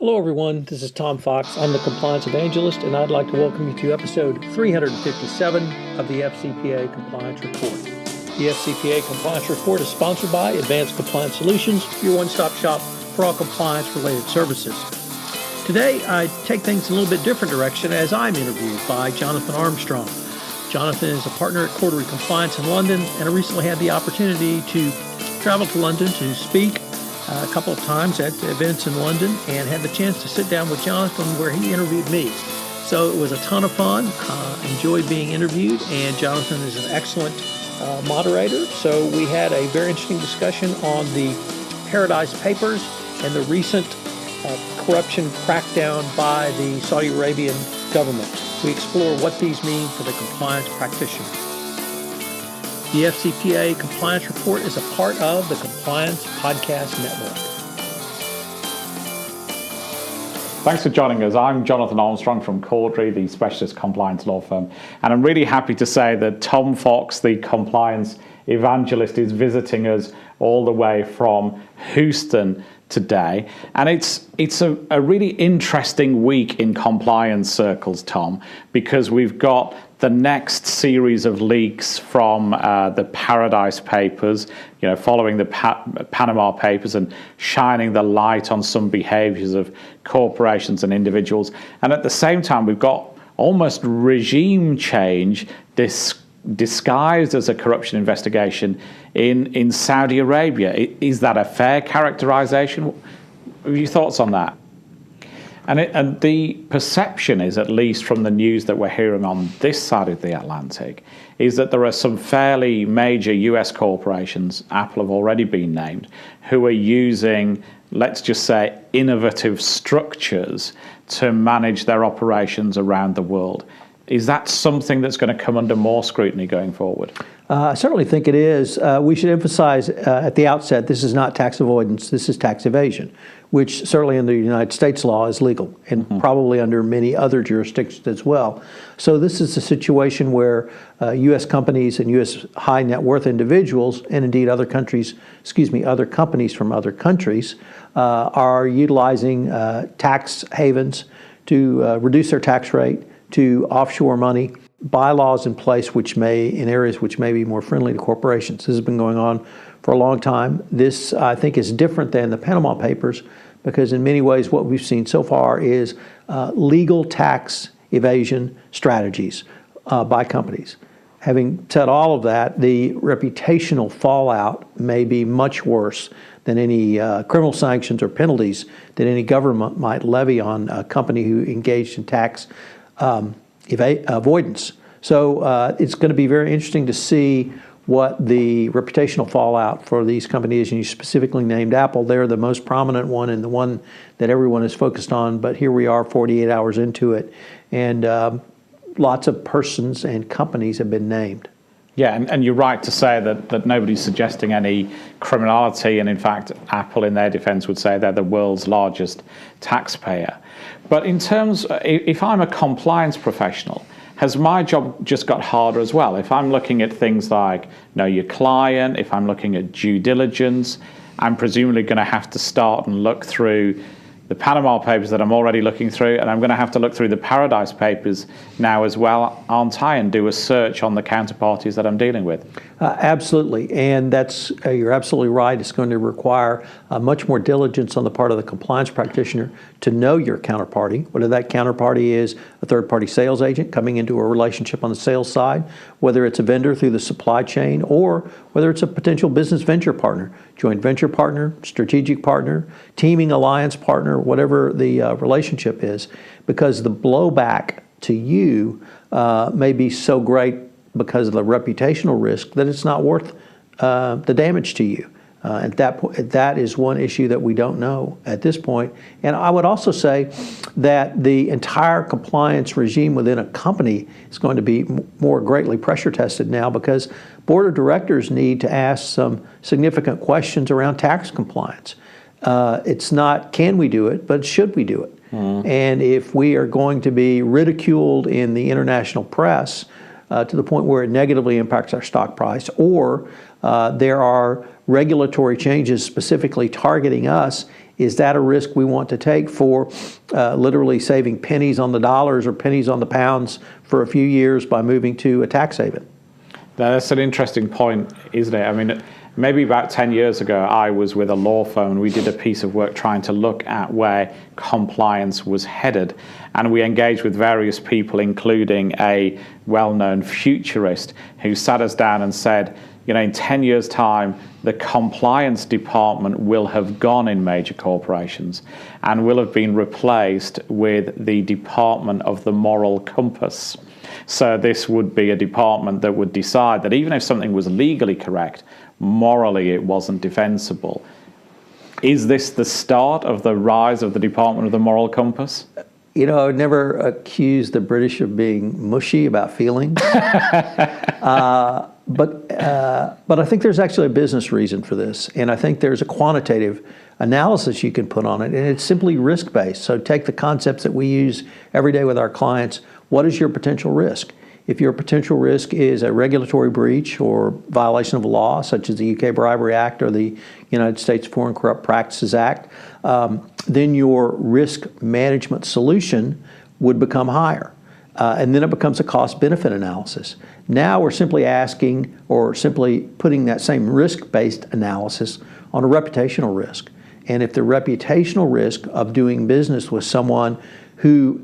Hello everyone, this is Tom Fox. I'm the Compliance Evangelist, and I'd like to welcome you to episode 357 of the FCPA Compliance Report. The FCPA Compliance Report is sponsored by Advanced Compliance Solutions, your one-stop shop for all compliance-related services. Today, I take things in a little bit different direction as I'm interviewed by Jonathan Armstrong. Jonathan is a partner at Cordery Compliance in London, and I recently had the opportunity to travel to London to speak a couple of times at events in London and had the chance to sit down with Jonathan where he interviewed me. So it was a ton of fun. Enjoyed being interviewed, and Jonathan is an excellent moderator. So we had a very interesting discussion on the Paradise Papers and the recent corruption crackdown by the Saudi Arabian government. We explore what these mean for the compliance practitioner. The FCPA Compliance Report is a part of the Compliance Podcast Network. Thanks for joining us. I'm Jonathan Armstrong from Cordery, the specialist compliance law firm. And I'm really happy to say that Tom Fox, the compliance evangelist, is visiting us all the way from Houston today. And it's a really interesting week in compliance circles, Tom, because we've got the next series of leaks from the Paradise Papers, following the Panama Papers and shining the light on some behaviors of corporations and individuals. And at the same time, we've got almost regime change disguised as a corruption investigation in Saudi Arabia. Is that a fair characterization? What are your thoughts on that? And the perception is, at least from the news that we're hearing on this side of the Atlantic, is that there are some fairly major US corporations, Apple have already been named, who are using, let's just say, innovative structures to manage their operations around the world. Is that something that's going to come under more scrutiny going forward? I certainly think it is. We should emphasize at the outset, this is not tax avoidance, this is tax evasion, which certainly under United States law is legal and probably under many other jurisdictions as well. So this is a situation where U.S. companies and U.S. high net worth individuals, and indeed other companies from other countries, are utilizing tax havens to reduce their tax rate, to offshore money, bylaws in place in areas which may be more friendly to corporations. This has been going on for a long time. This, I think, is different than the Panama Papers because in many ways what we've seen so far is legal tax evasion strategies by companies. Having said all of that, the reputational fallout may be much worse than any criminal sanctions or penalties that any government might levy on a company who engaged in tax avoidance. So it's going to be very interesting to see what the reputational fallout for these companies, and you specifically named Apple. They're the most prominent one and the one that everyone is focused on, but here we are 48 hours into it, and lots of persons and companies have been named. Yeah, and you're right to say that nobody's suggesting any criminality, and in fact, Apple in their defense would say they're the world's largest taxpayer. But in terms, if I'm a compliance professional, has my job just got harder as well? If I'm looking at things like know your client, if I'm looking at due diligence, I'm presumably going to have to start and look through the Panama Papers that I'm already looking through, and I'm going to have to look through the Paradise Papers now as well, aren't I, and do a search on the counterparties that I'm dealing with? Absolutely, and that's you're absolutely right. It's going to require much more diligence on the part of the compliance practitioner to know your counterparty, whether that counterparty is a third-party sales agent coming into a relationship on the sales side, whether it's a vendor through the supply chain, or whether it's a potential business venture partner, joint venture partner, strategic partner, teaming alliance partner, whatever the relationship is, because the blowback to you may be so great because of the reputational risk that it's not worth the damage to you. At that point, that is one issue that we don't know at this point. And I would also say that the entire compliance regime within a company is going to be more greatly pressure tested now because board of directors need to ask some significant questions around tax compliance. It's not can we do it, but should we do it? And if we are going to be ridiculed in the international press to the point where it negatively impacts our stock price, or there are regulatory changes specifically targeting us Is that a risk we want to take for literally saving pennies on the dollars or pennies on the pounds for a few years by moving to a tax haven? That's an interesting point, isn't it? I mean, maybe about 10 years ago, I was with a law firm and we did a piece of work trying to look at where compliance was headed. And we engaged with various people, including a well-known futurist who sat us down and said, in 10 years' time, the compliance department will have gone in major corporations and will have been replaced with the department of the moral compass. So this would be a department that would decide that even if something was legally correct, morally it wasn't defensible. Is this the start of the rise of the department of the moral compass? I would never accuse the British of being mushy about feelings. But I think there's actually a business reason for this, and I think there's a quantitative analysis you can put on it, and it's simply risk-based. So take the concepts that we use every day with our clients. What is your potential risk? If your potential risk is a regulatory breach or violation of a law, such as the UK Bribery Act or the United States Foreign Corrupt Practices Act, then your risk management solution would become higher. And then it becomes a cost-benefit analysis. Now we're simply asking or simply putting that same risk-based analysis on a reputational risk. And if the reputational risk of doing business with someone who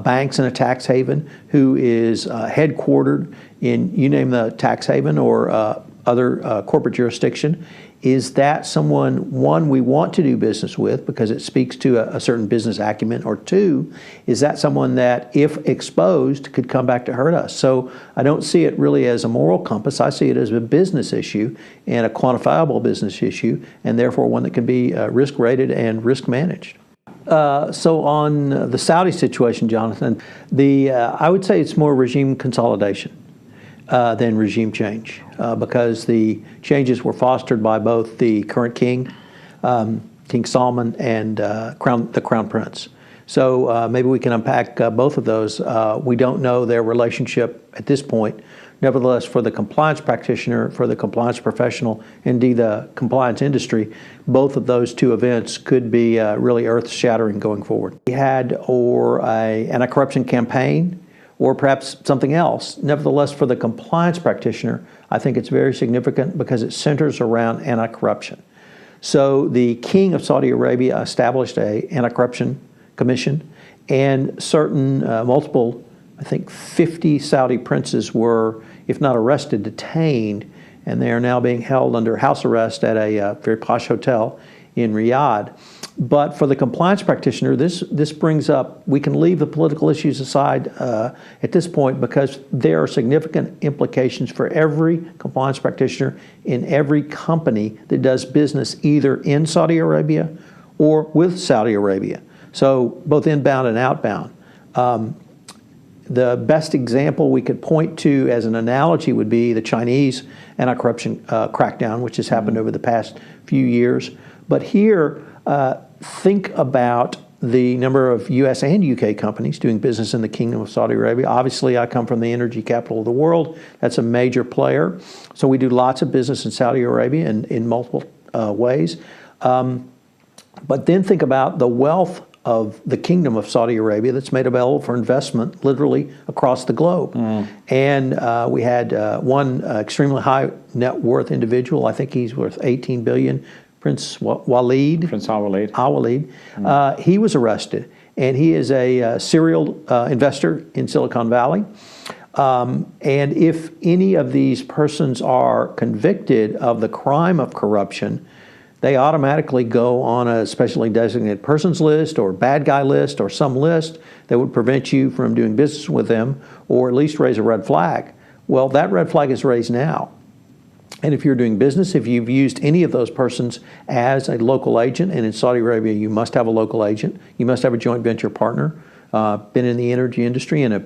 banks in a tax haven, who is headquartered in, you name the tax haven or other corporate jurisdiction, is that someone, one, we want to do business with because it speaks to a certain business acumen, or two, is that someone that, if exposed, could come back to hurt us? So I don't see it really as a moral compass. I see it as a business issue and a quantifiable business issue, and therefore one that can be risk rated and risk managed. So on the Saudi situation, Jonathan, I would say it's more regime consolidation than regime change, because the changes were fostered by both the current king, King Salman, and the Crown Prince. So maybe we can unpack both of those. We don't know their relationship at this point. Nevertheless, for the compliance practitioner, for the compliance professional, indeed the compliance industry, both of those two events could be really earth-shattering going forward. We had an anti-corruption campaign, or perhaps something else. Nevertheless, for the compliance practitioner, I think it's very significant because it centers around anti-corruption. So the King of Saudi Arabia established an anti-corruption commission, and certain multiple, I think 50 Saudi princes were, if not arrested, detained, and they are now being held under house arrest at a very posh hotel in Riyadh. But for the compliance practitioner, this brings up, we can leave the political issues aside at this point, because there are significant implications for every compliance practitioner in every company that does business either in Saudi Arabia or with Saudi Arabia. So both inbound and outbound. The best example we could point to as an analogy would be the Chinese anti-corruption crackdown, which has happened over the past few years. But here, think about the number of U.S. and U.K. companies doing business in the Kingdom of Saudi Arabia. Obviously, I come from the energy capital of the world. That's a major player. So we do lots of business in Saudi Arabia in multiple ways. But then think about the wealth of the Kingdom of Saudi Arabia that's made available for investment literally across the globe. And we had one extremely high net worth individual, I think he's worth 18 billion, Prince Walid. Prince Al-Walid. Al-Walid. He was arrested, and he is a serial investor in Silicon Valley. And if any of these persons are convicted of the crime of corruption, they automatically go on a specially designated persons list or bad guy list or some list that would prevent you from doing business with them, or at least raise a red flag. Well, that red flag is raised now. And if you're doing business, if you've used any of those persons as a local agent, and in Saudi Arabia you must have a local agent, you must have a joint venture partner, been in the energy industry and a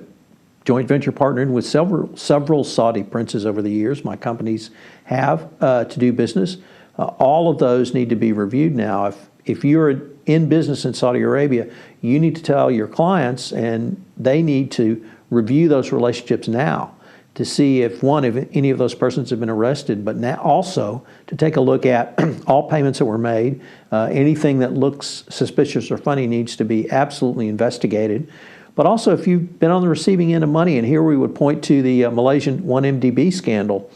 joint venture partnered with several Saudi princes over the years, my companies have, to do business. All of those need to be reviewed now. If you're in business in Saudi Arabia, you need to tell your clients, and they need to review those relationships now. to see if any of those persons have been arrested, but now also to take a look at all payments that were made. Anything that looks suspicious or funny needs to be absolutely investigated. But also if you've been on the receiving end of money, and here we would point to the Malaysian 1MDB scandal.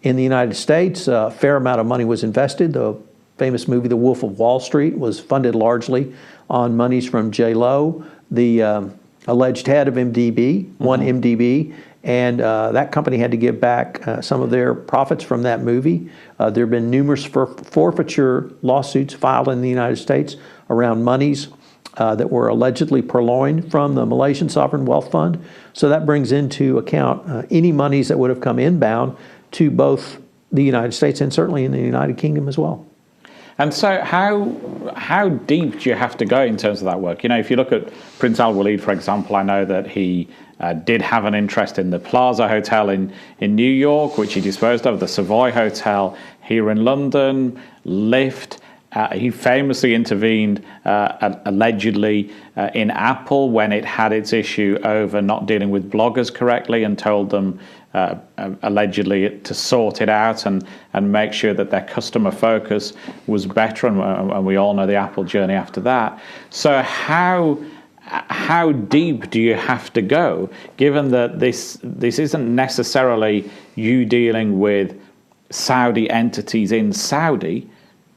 In the United States, a fair amount of money was invested. The famous movie, The Wolf of Wall Street, was funded largely on monies from J-Lo, the alleged head of MDB, 1MDB, and that company had to give back some of their profits from that movie. There have been numerous forfeiture lawsuits filed in the United States around monies that were allegedly purloined from the Malaysian Sovereign Wealth Fund. So that brings into account any monies that would have come inbound to both the United States and certainly in the United Kingdom as well. And so how deep do you have to go in terms of that work? You know, if you look at Prince Al Walid, for example, I know that he did have an interest in the Plaza Hotel in New York, which he disposed of, the Savoy Hotel here in London, Lyft. He famously intervened, allegedly, in Apple when it had its issue over not dealing with bloggers correctly and told them, allegedly, to sort it out and make sure that their customer focus was better. And we all know the Apple journey after that. So how deep do you have to go, given that this isn't necessarily you dealing with Saudi entities in Saudi?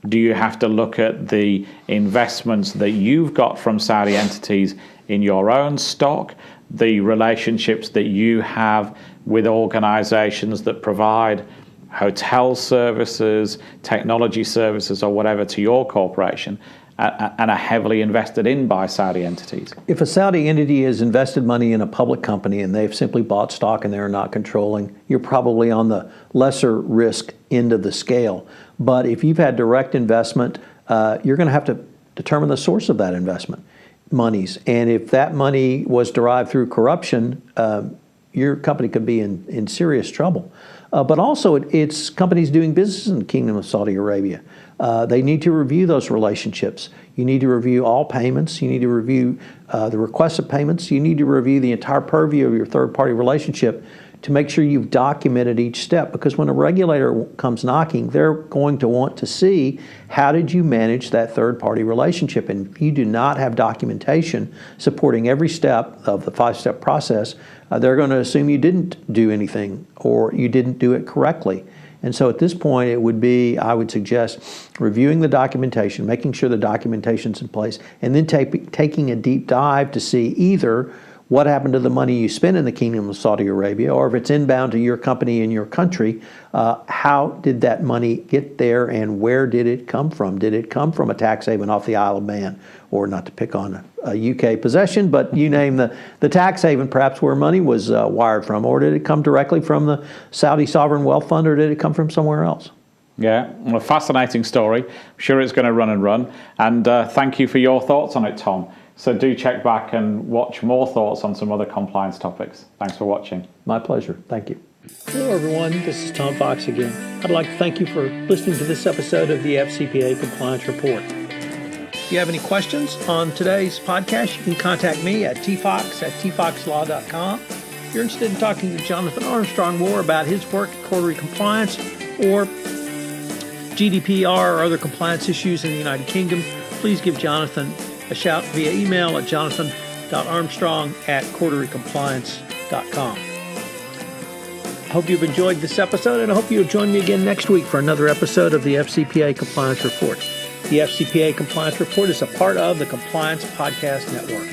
Do you have to look at the investments that you've got from Saudi entities in your own stock, the relationships that you have with organizations that provide hotel services, technology services, or whatever to your corporation, and are heavily invested in by Saudi entities? If a Saudi entity has invested money in a public company and they've simply bought stock and they're not controlling, you're probably on the lesser risk end of the scale. But if you've had direct investment, you're going to have to determine the source of that investment monies. And if that money was derived through corruption, your company could be in serious trouble. But also, it's companies doing business in the Kingdom of Saudi Arabia. They need to review those relationships. You need to review all payments. You need to review the request of payments. You need to review the entire purview of your third-party relationship to make sure you've documented each step. Because when a regulator comes knocking, they're going to want to see, how did you manage that third-party relationship? And if you do not have documentation supporting every step of the 5-step process, they're going to assume you didn't do anything or you didn't do it correctly. And so at this point, it would be, I would suggest, reviewing the documentation, making sure the documentation's in place, and then taking a deep dive to see either what happened to the money you spent in the Kingdom of Saudi Arabia, or if it's inbound to your company in your country, how did that money get there and where did it come from? Did it come from a tax haven off the Isle of Man, or not to pick on a UK possession, but you name the tax haven perhaps where money was wired from, or did it come directly from the Saudi Sovereign Wealth Fund, or did it come from somewhere else? Yeah, well, a fascinating story. I'm sure it's going to run and run. And thank you for your thoughts on it, Tom. So do check back and watch more thoughts on some other compliance topics. Thanks for watching. My pleasure. Thank you. Hello, everyone. This is Tom Fox again. I'd like to thank you for listening to this episode of the FCPA Compliance Report. If you have any questions on today's podcast, you can contact me at tfox@tfoxlaw.com. If you're interested in talking to Jonathan Armstrong more about his work at Cordery Compliance or GDPR or other compliance issues in the United Kingdom, please give Jonathan a shout via email at jonathan.armstrong@corderycompliance.com. I hope you've enjoyed this episode, and I hope you'll join me again next week for another episode of the FCPA Compliance Report. The FCPA Compliance Report is a part of the Compliance Podcast Network.